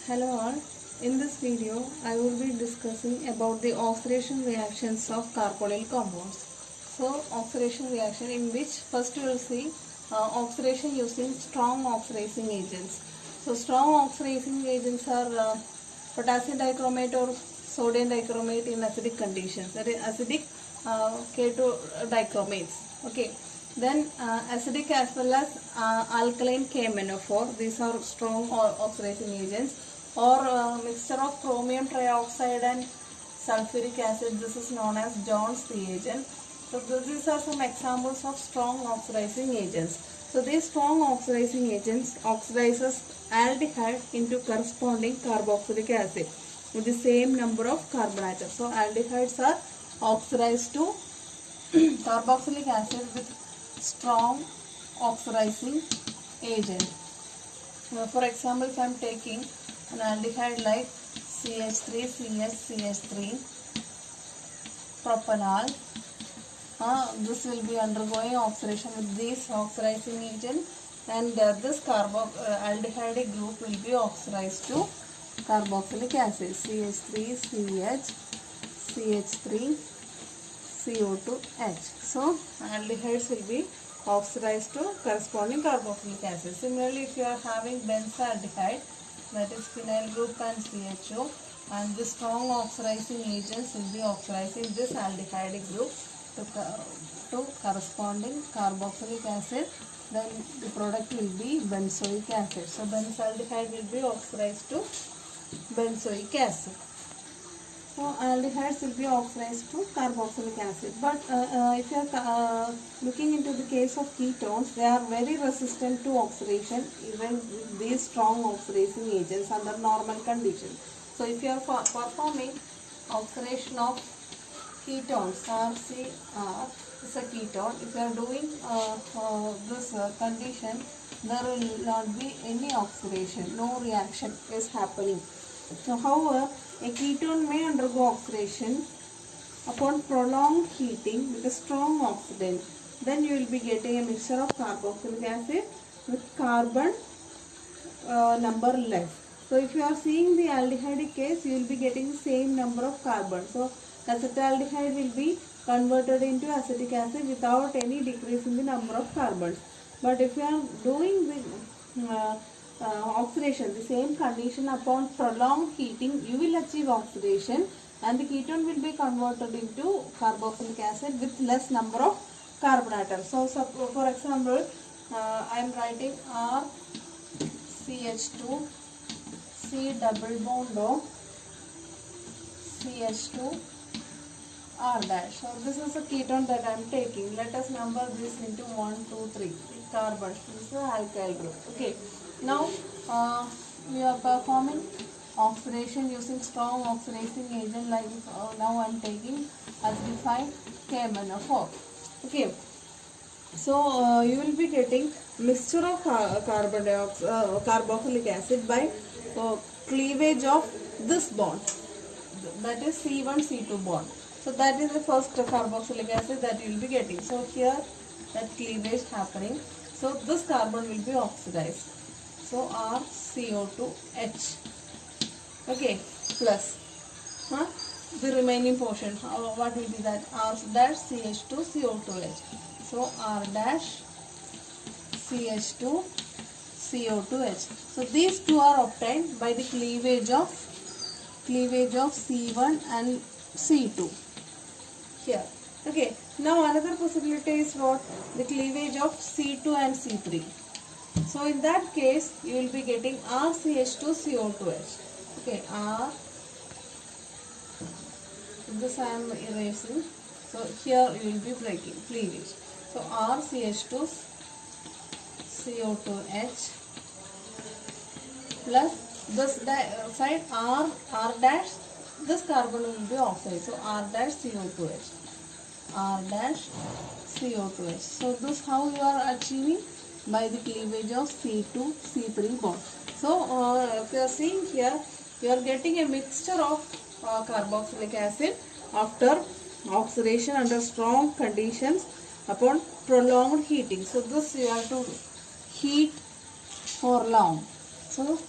Hello all. In this video, I will be discussing about the oxidation reactions of carbonyl compounds. So, oxidation reaction in which first you will see oxidation using strong oxidizing agents. So, strong oxidizing agents are potassium dichromate or sodium dichromate in acidic conditions. That is acidic K2 dichromates. Okay. Then acidic as well as alkaline KMnO4. These are strong oxidizing agents. Or mixture of chromium trioxide and sulfuric acid. This is known as Jones reagent. So these are some examples of strong oxidizing agents. So these strong oxidizing agents oxidizes aldehyde into corresponding carboxylic acid with the same number of carbon atoms. So aldehydes are oxidized to carboxylic acid with strong oxidizing agent. For example, if I am taking an aldehyde like CH3, CH3, propanol, this will be undergoing oxidation with this oxidizing agent, and this aldehyde group will be oxidized to carboxylic acid CH3, CH, CH3, CO2H. So aldehydes will be oxidized to corresponding carboxylic acid. Similarly, if you are having benzaldehyde, that is phenyl group and CHO, and the strong oxidizing agents will be oxidizing this aldehyde group to corresponding carboxylic acid. Then the product will be benzoic acid. So benzaldehyde will be oxidized to benzoic acid. So aldehydes will be oxidized to carboxylic acid. But if you are looking into the case of ketones, they are very resistant to oxidation even with these strong oxidizing agents under normal conditions. So if you are performing oxidation of ketones, RCR is a ketone. If you are doing this condition, there will not be any oxidation, no reaction is happening. So however, a ketone may undergo oxidation upon prolonged heating with a strong oxidant. Then you will be getting a mixture of carboxylic acid with carbon number less. So if you are seeing the aldehyde case, you will be getting the same number of carbon. So acetaldehyde will be converted into acetic acid without any decrease in the number of carbons. But if you are doing the oxidation, the same condition upon prolonged heating, you will achieve oxidation and the ketone will be converted into carboxylic acid with less number of carbon atoms. So for example, I am writing RCH2, C double bond O, CH2, R dash. So this is a ketone that I am taking. Let us number this into 1, 2, 3 carbons. This is the alkyl group. Okay. Now we are performing oxidation using strong oxidizing agent like now I am taking acidified KMnO4. Okay. So you will be getting mixture of carboxylic acid by cleavage of this bond, that is C1 C2 bond. So that is the first carboxylic acid that you will be getting. So here that cleavage happening. So this carbon will be oxidized. So RCO2H. Okay, plus the remaining portion. What will be that? R dash CH2 CO2H. So R dash CH2 CO2H. So these two are obtained by the cleavage of C1 and C2 here. Okay. Now another possibility is what? The cleavage of C2 and C3. So in that case, you will be getting RCH2CO2H. Okay, this I am erasing. So here you will be breaking cleavage. So RCH2CO2H plus this side R dash, this carbon will be oxidized. So R dash CO2H. R dash CO2H. So this how you are achieving? By the cleavage of C2 C3 bond. So if you are seeing here, you are getting a mixture of carboxylic acid after oxidation under strong conditions upon prolonged heating. So this you have to heat for long. So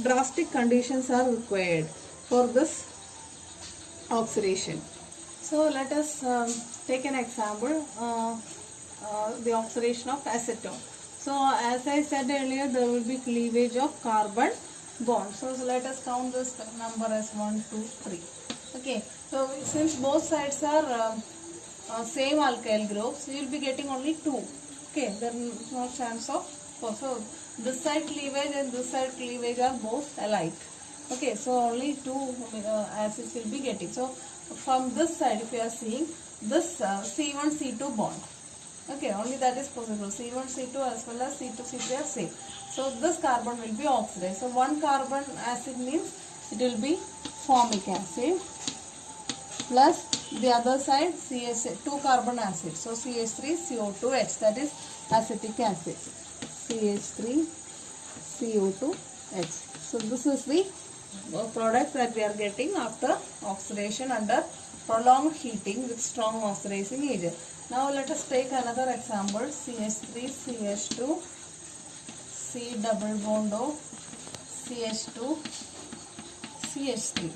drastic conditions are required for this oxidation. So let us take an example, the oxidation of acetone. So as I said earlier, there will be cleavage of carbon bond. So let us count this number as 1, 2, 3. Okay, so since both sides are same alkyl groups, you will be getting only 2. Okay, there is no chance of 4. So this side cleavage and this side cleavage are both alike. Okay, so only 2 acids will be getting. So from this side, if you are seeing this C1 C2 bond, okay, only that is possible. C1 C2 as well as C2 C3 are same. So this carbon will be oxidized. So one carbon acid means it will be formic acid plus the other side two carbon acid. So CH3CO2H, that is acetic acid. CH3CO2H. So this is the product that we are getting after oxidation under prolonged heating with strong oxidizing agent. Now let us take another example, CH3CH2, C double bond O, CH2, CH3.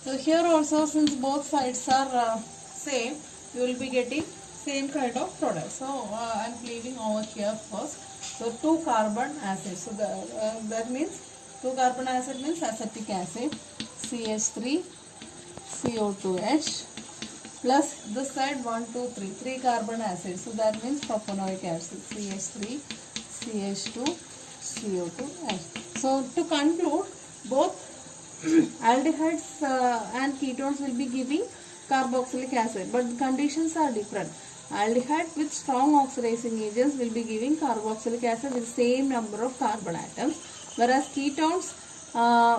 So here also, since both sides are same, you will be getting same kind of product. So I am leaving over here first. So 2 carbon acid. So that means 2 carbon acid means acetic acid, CH3, CO2H, plus this side 1, 2, 3, 3 carbon acid. So that means propanoic acid, CH3, CH2, CO2H. So to conclude, both aldehydes and ketones will be giving carboxylic acid, but the conditions are different. Aldehyde with strong oxidizing agents will be giving carboxylic acid with same number of carbon atoms, whereas ketones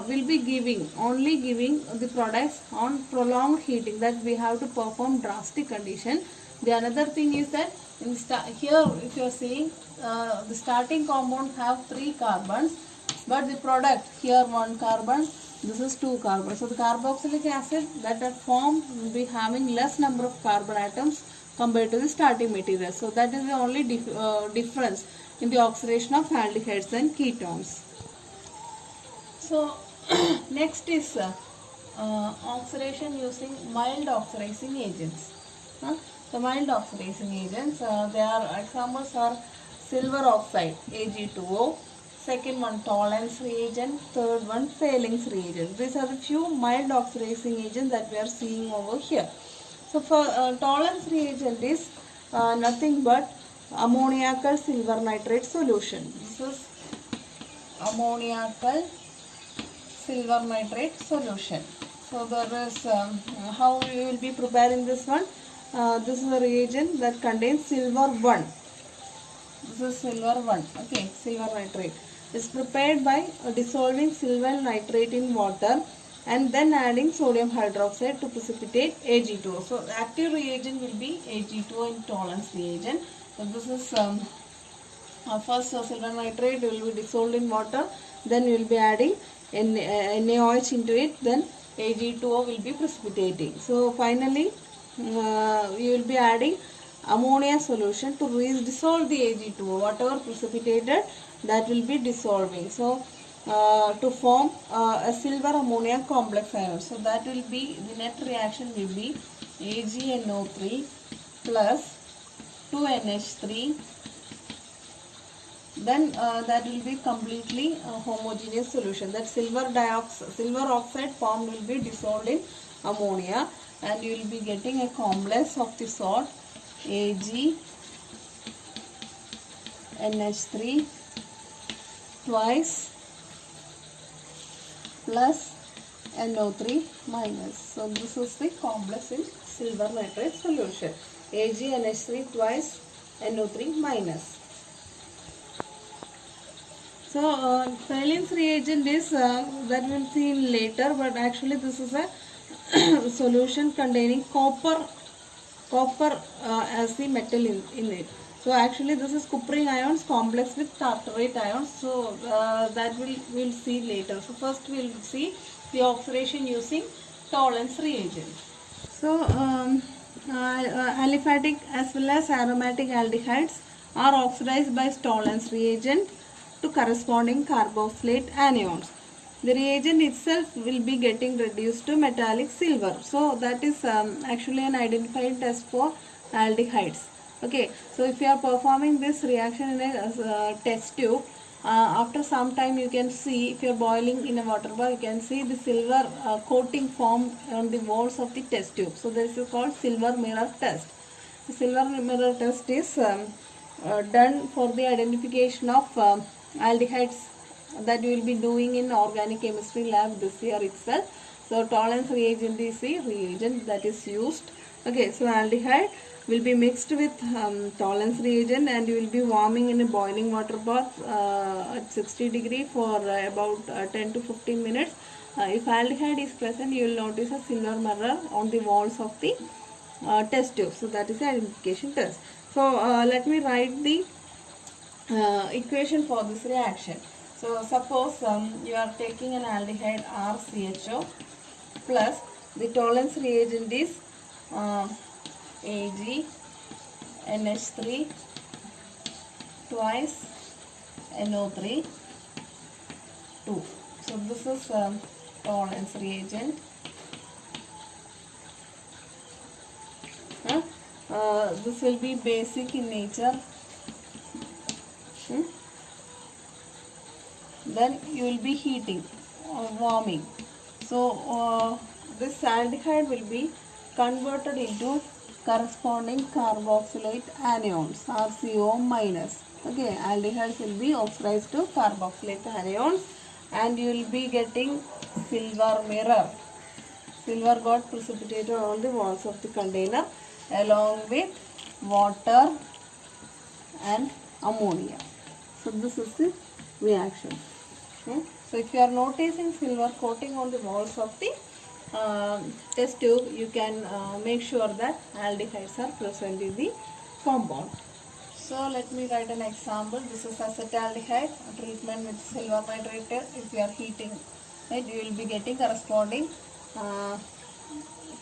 will be only giving the products on prolonged heating, that we have to perform drastic condition. The another thing is that here if you are seeing the starting compound have 3 carbons, but the product here 1 carbon, this is 2 carbons. So the carboxylic acid that are formed will be having less number of carbon atoms compared to the starting material. So that is the only difference in the oxidation of aldehydes and ketones. So next is oxidation using mild oxidizing agents. The mild oxidizing agents, their examples are silver oxide, Ag2O, second one Tollens reagent, third one Fehling's reagent. These are the few mild oxidizing agents that we are seeing over here. So for Tollens reagent is nothing but ammoniacal silver nitrate solution. This is ammoniacal silver nitrate solution. So there is how we will be preparing this one. This is a reagent that contains silver 1. This is silver 1. Okay, silver nitrate. It's prepared by dissolving silver nitrate in water and then adding sodium hydroxide to precipitate Ag2O. So the active reagent will be Ag2O in Tollens reagent. So this is first silver nitrate will be dissolved in water, then we will be adding NaOH into it, then Ag2O will be precipitating. So finally we will be adding ammonia solution to dissolve the Ag2O. Whatever precipitated, that will be dissolving. So to form a silver ammonia complex ion. So that will be, the net reaction will be AgNO3 plus 2NH3. Then that will be completely homogeneous solution. That silver oxide formed will be dissolved in ammonia, and you will be getting a complex of the sort AgNH3 twice plus NO3 minus. So this is the complex in silver nitrate solution. AgNH3 twice NO3 minus. So Fehling's reagent is that we will see later, but actually this is a solution containing copper as the metal in it. So actually this is cuprine ions complex with tartarate ions. So that we'll see later. So first we'll see the oxidation using Tollens reagent. So aliphatic as well as aromatic aldehydes are oxidized by Tollens reagent to corresponding carboxylate anions. the reagent itself will be getting reduced to metallic silver. So that is actually an identified test for aldehydes. Okay, so if you are performing this reaction in a test tube, after some time you can see, if you are boiling in a water bath, you can see the silver coating formed on the walls of the test tube. So this is called silver mirror test. The silver mirror test is done for the identification of aldehydes that you will be doing in organic chemistry lab this year itself. So tolerance reagent is the reagent that is used. Okay, so aldehyde will be mixed with tolerance reagent, and you will be warming in a boiling water bath at 60 degree for about 10 to 15 minutes. If aldehyde is present, you will notice a silver mirror on the walls of the test tube. So that is the identification test. So let me write the equation for this reaction. So suppose you are taking an aldehyde RCHO plus the tolerance reagent is Ag NH3 twice NO3 2. So this is tolerance reagent. This will be basic in nature. Then you will be heating or warming. So this aldehyde will be converted into corresponding carboxylate anions, RCO minus. Okay, aldehydes will be oxidized to carboxylate anions, and you will be getting silver mirror. Silver got precipitated on the walls of the container along with water and ammonia. So this is the reaction. So if you are noticing silver coating on the walls of the test tube, you can make sure that aldehydes are present in the compound. So let me write an example. This is acetaldehyde treatment with silver nitrate. If you are heating it, you will be getting corresponding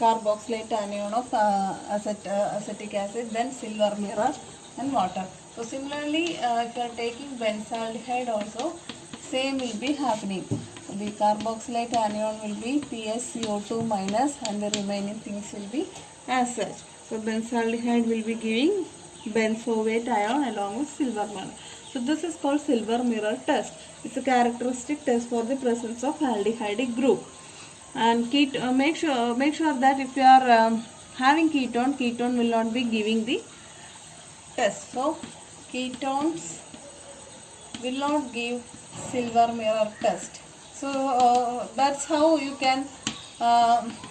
carboxylate anion of acetic acid, then silver mirror and water. So similarly, if you are taking benzaldehyde also, same will be happening. The carboxylate anion will be PSCO2 minus, and the remaining things will be as such. So benzaldehyde will be giving benzoate ion along with silver mirror. So this is called silver mirror test. It's a characteristic test for the presence of aldehydic group. And make sure that if you are having ketone will not be giving the test. So ketones will not give silver mirror test. So that's how you can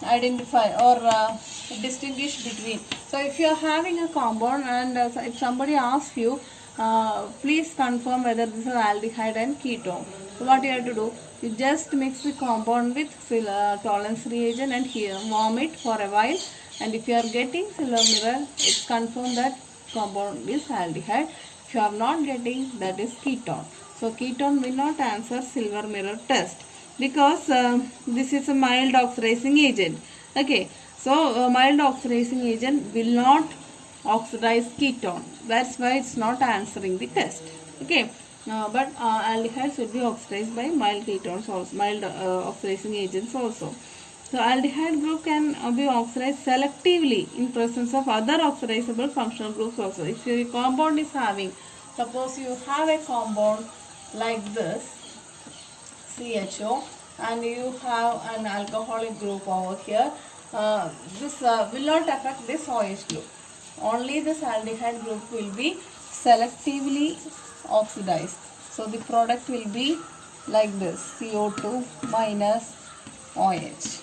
identify or distinguish between. So if you are having a compound and if somebody asks you, please confirm whether this is aldehyde and ketone. So what you have to do, you just mix the compound with tolerance reagent and warm it for a while, and if you are getting silver mirror, it's confirmed that compound is aldehyde. If you are not getting, that is ketone. So ketone will not answer silver mirror test because this is a mild oxidizing agent. Okay, so mild oxidizing agent will not oxidize ketone. That's why it's not answering the test. Okay, but aldehydes will be oxidized by mild ketones also, mild oxidizing agents also. So aldehyde group can be oxidized selectively in presence of other oxidizable functional groups also. If your compound is having, suppose you have a compound like this CHO, and you have an alcoholic group over here, this will not affect this OH group. Only this aldehyde group will be selectively oxidized. So the product will be like this, CO2 minus OH.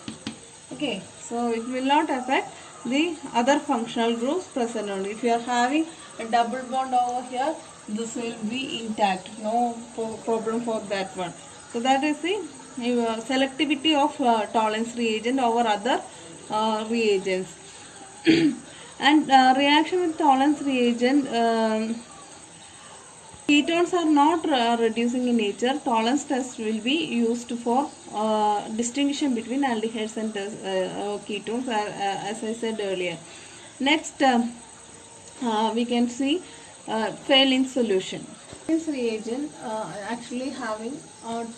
Okay, so it will not affect the other functional groups present only. If you are having a double bond over here, this will be intact, no problem for that one. So that is the selectivity of tolerance reagent over other reagents. And reaction with tolerance reagent, ketones are not reducing in nature. Tolerance test will be used for distinction between aldehydes and ketones, as I said earlier. Next, we can see fail in solution. This reagent actually having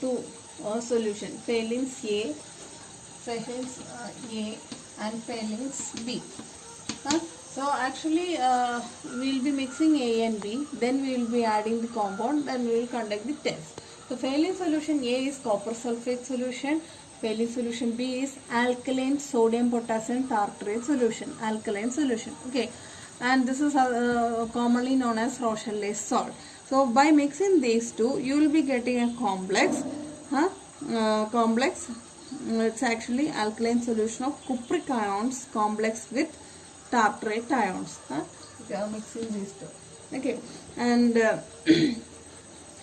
two solution. Valence A, valence A and valence B. So actually we will be mixing A and B, then we will be adding the compound, then we will conduct the test. So valence solution A is copper sulfate solution, valence solution B is alkaline sodium potassium tartrate solution, alkaline solution. Okay, and this is commonly known as Rochelle salt. So by mixing these two, you will be getting a complex. It's actually alkaline solution of cupric ions complex with tartrate ions. We are mixing these two. Okay, and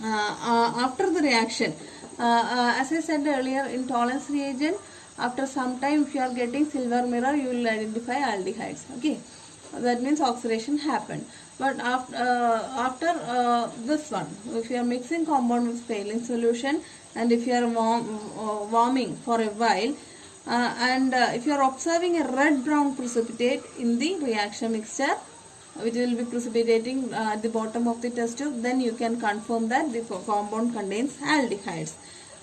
after the reaction, as I said earlier, in tolerance reagent, after some time, if you are getting silver mirror, you will identify aldehydes. Okay, that means oxidation happened. But after this one, if you are mixing compound with saline solution, and if you are warming for a while, and if you are observing a red brown precipitate in the reaction mixture, which will be precipitating at the bottom of the test tube, then you can confirm that the compound contains aldehydes.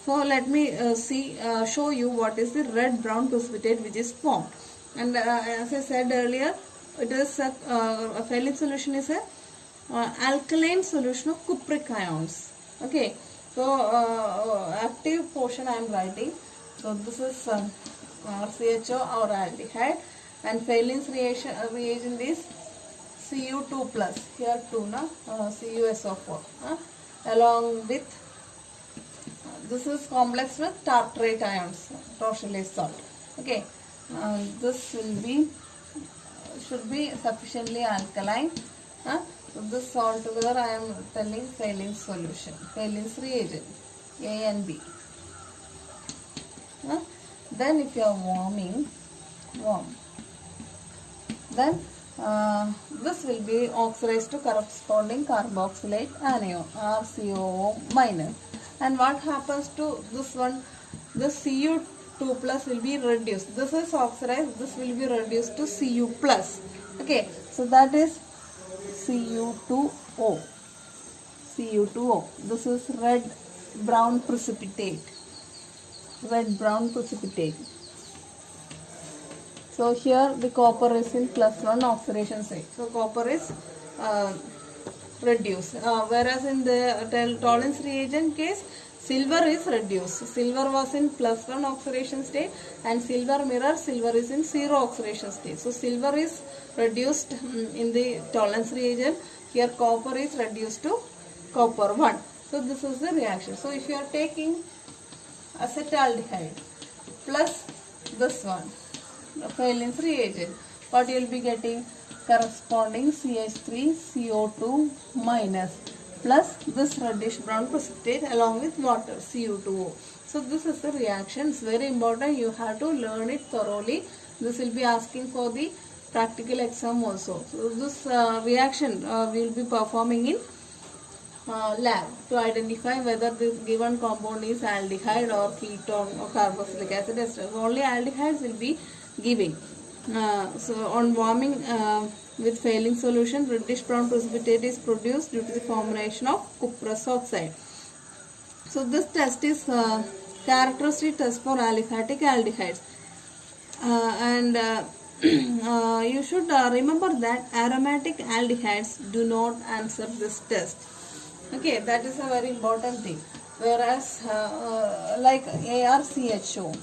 So let me show you what is the red brown precipitate which is formed. And as I said earlier, it is a valence solution is a alkaline solution of cupric ions. Okay, so active portion I am writing. So this is RCHO or aldehyde, and valence reagent is Cu2 plus, here 2 CuSO4, along with this is complex with tartrate ions, Rochelle salt. Okay, this will be should be sufficiently alkaline. So this all together I am telling valence solution, valence reagent A and B. Then if you are warm, then this will be oxidized to corresponding carboxylate anion, RCOO minus. And what happens to this one? This Cu2 plus will be reduced. This is oxidized, this will be reduced to Cu plus. Okay, so that is Cu2O. Cu2O. This is red brown precipitate. Red brown precipitate. So here the copper is in +1 oxidation state. So copper is reduced. Whereas in the tolerance reagent case, silver is reduced. Silver was in +1 oxidation state, and silver mirror, silver is in 0 oxidation state. So silver is reduced in the tolerance reagent. Here copper is reduced to copper 1. So this is the reaction. So if you are taking acetaldehyde plus this one, valence reagent, what you will be getting? Corresponding CH3CO2 minus plus this reddish brown precipitate along with water, Cu2O. So this is the reaction. It's very important. You have to learn it thoroughly. This will be asking for the practical exam also. So this reaction we will be performing in lab to identify whether the given compound is aldehyde or ketone or carboxylic acid ester. Only aldehydes will be giving. So on warming with valence solution, reddish brown precipitate is produced due to the formation of cuprous oxide. So this test is characteristic test for aliphatic aldehydes, and you should remember that aromatic aldehydes do not answer this test. Okay, that is a very important thing. Whereas like ARCHO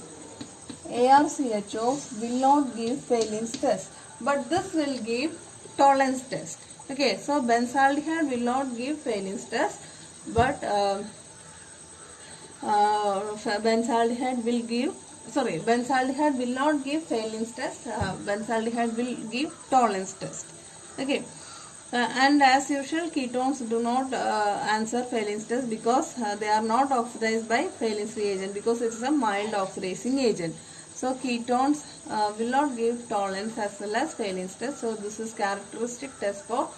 will not give valence test, but this will give tolerance test. Okay, so benzaldehyde will not give valence test, but benzaldehyde will not give valence test. Benzaldehyde will give tolerance test. Okay. And as usual, ketones do not answer valence test because they are not oxidized by valence reagent, because it is a mild oxidizing agent. So ketones will not give tolerance as well as valence test. So this is characteristic test for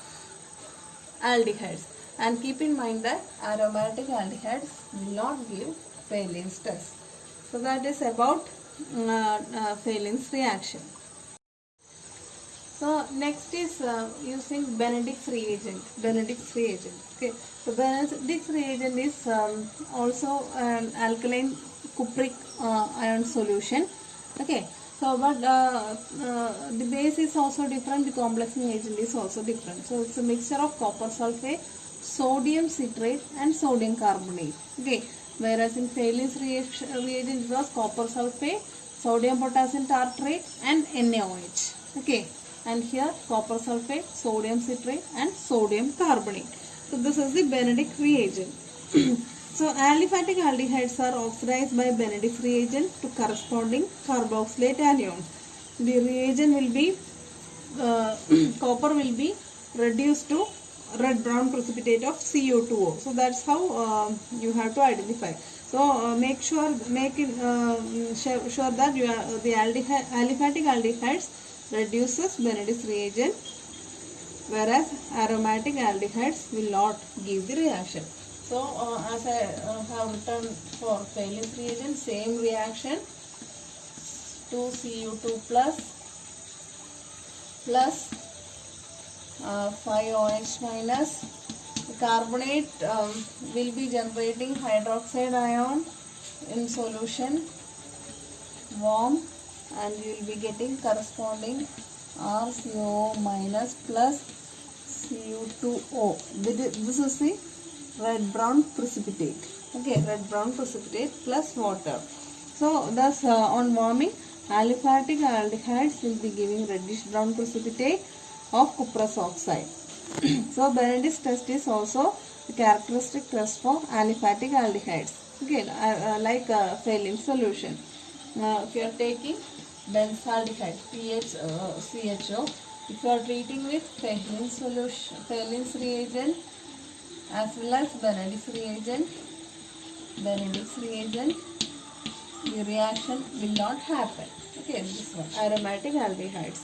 aldehydes. And keep in mind that aromatic aldehydes will not give valence test. So that is about valence reaction. So next is using Benedict's reagent. Benedict's reagent. Okay. So Benedict's reagent is also an alkaline cupric ion solution. Okay. So but the base is also different. The complexing agent is also different. So it's a mixture of copper sulfate, sodium citrate, and sodium carbonate. Okay. Whereas in Thales reagent it was copper sulfate, sodium potassium tartrate, and NaOH. Okay. And here copper sulfate, sodium citrate, and sodium carbonate. So this is the Benedict reagent. So aliphatic aldehydes are oxidized by Benedict's reagent to corresponding carboxylate anions. The reagent will be copper will be reduced to red brown precipitate of CO2O. So that's how you have to identify. So make sure that you are, the aliphatic aldehydes reduces Benedict's reagent, whereas aromatic aldehydes will not give the reaction. So as I have written for Thales reagent, same reaction, 2Cu2 plus 5OH minus. The carbonate will be generating hydroxide ion in solution, warm, and you will be getting corresponding RCO minus plus Cu2O. This is the red brown precipitate. Okay, red brown precipitate plus water. So thus on warming, aliphatic aldehydes will be giving reddish brown precipitate of cuprous oxide. So Benedict's test is also the characteristic test for aliphatic aldehydes. Okay, like Thales solution. If you are taking benzaldehyde, CHO, if you are treating with Thales solution, Thales reagent as well as Benedict's reagent, the reaction will not happen. Okay, this one, aromatic aldehydes.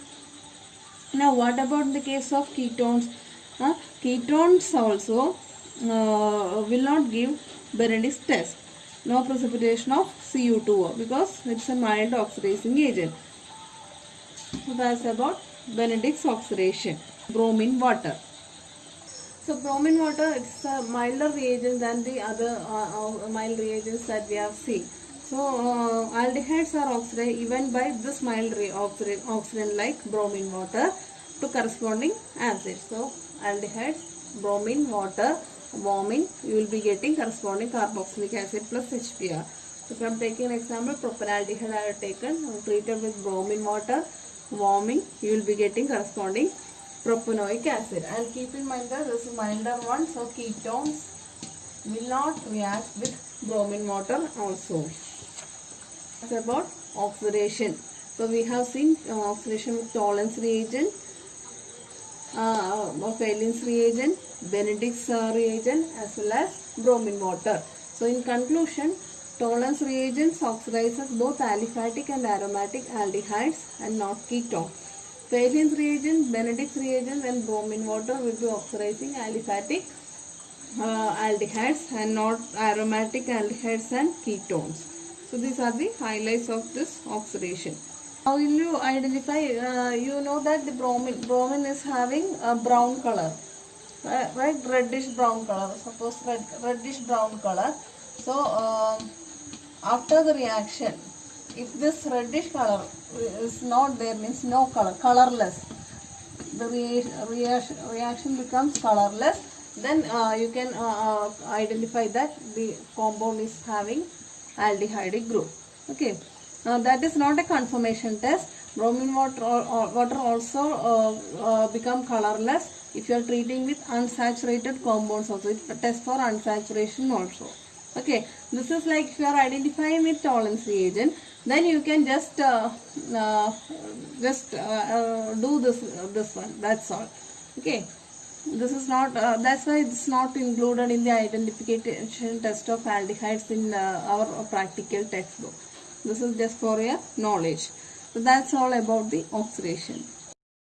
Now what about the case of ketones? Ketones also will not give Benedict's test. No precipitation of Cu2O because it's a mild oxidizing agent. So that's about Benedict's oxidation. Bromine water. So bromine water, it's a milder reagent than the other mild reagents that we have seen. So aldehydes are oxidized even by this mild oxidant like bromine water to corresponding acid. So aldehydes, bromine water, warming, you will be getting corresponding carboxylic acid plus HBr. So from taking an example, propanaldehyde I have taken, treated with bromine water, warming, you will be getting corresponding propanoic acid. And keep in mind that this is milder one, so ketones will not react with bromine water also. That's about oxidation. So we have seen oxidation with Tollens reagent, Thales reagent, Benedict's reagent, as well as bromine water. So in conclusion, Tollens reagents oxidizes both aliphatic and aromatic aldehydes and not ketone. Thales reagent, Benedict's reagent, and bromine water will be oxidizing aliphatic aldehydes and not aromatic aldehydes and ketones. So these are the highlights of this oxidation. How will you identify? You know that the bromine is having a brown color, right? Reddish brown color. Suppose reddish brown color. So after the reaction, if this reddish color is not there, means no color, colorless, the reaction becomes colorless, then you can identify that the compound is having aldehydic group. Okay. That is not a confirmation test. Bromine water also become colorless if you are treating with unsaturated compounds also. It tests for unsaturation also. Okay, this is like if you are identifying with Tollens reagent, then you can just do this one. That's all. Okay, this is not. That's why it's not included in the identification test of aldehydes in our practical textbook. This is just for your knowledge. So that's all about the oxidation.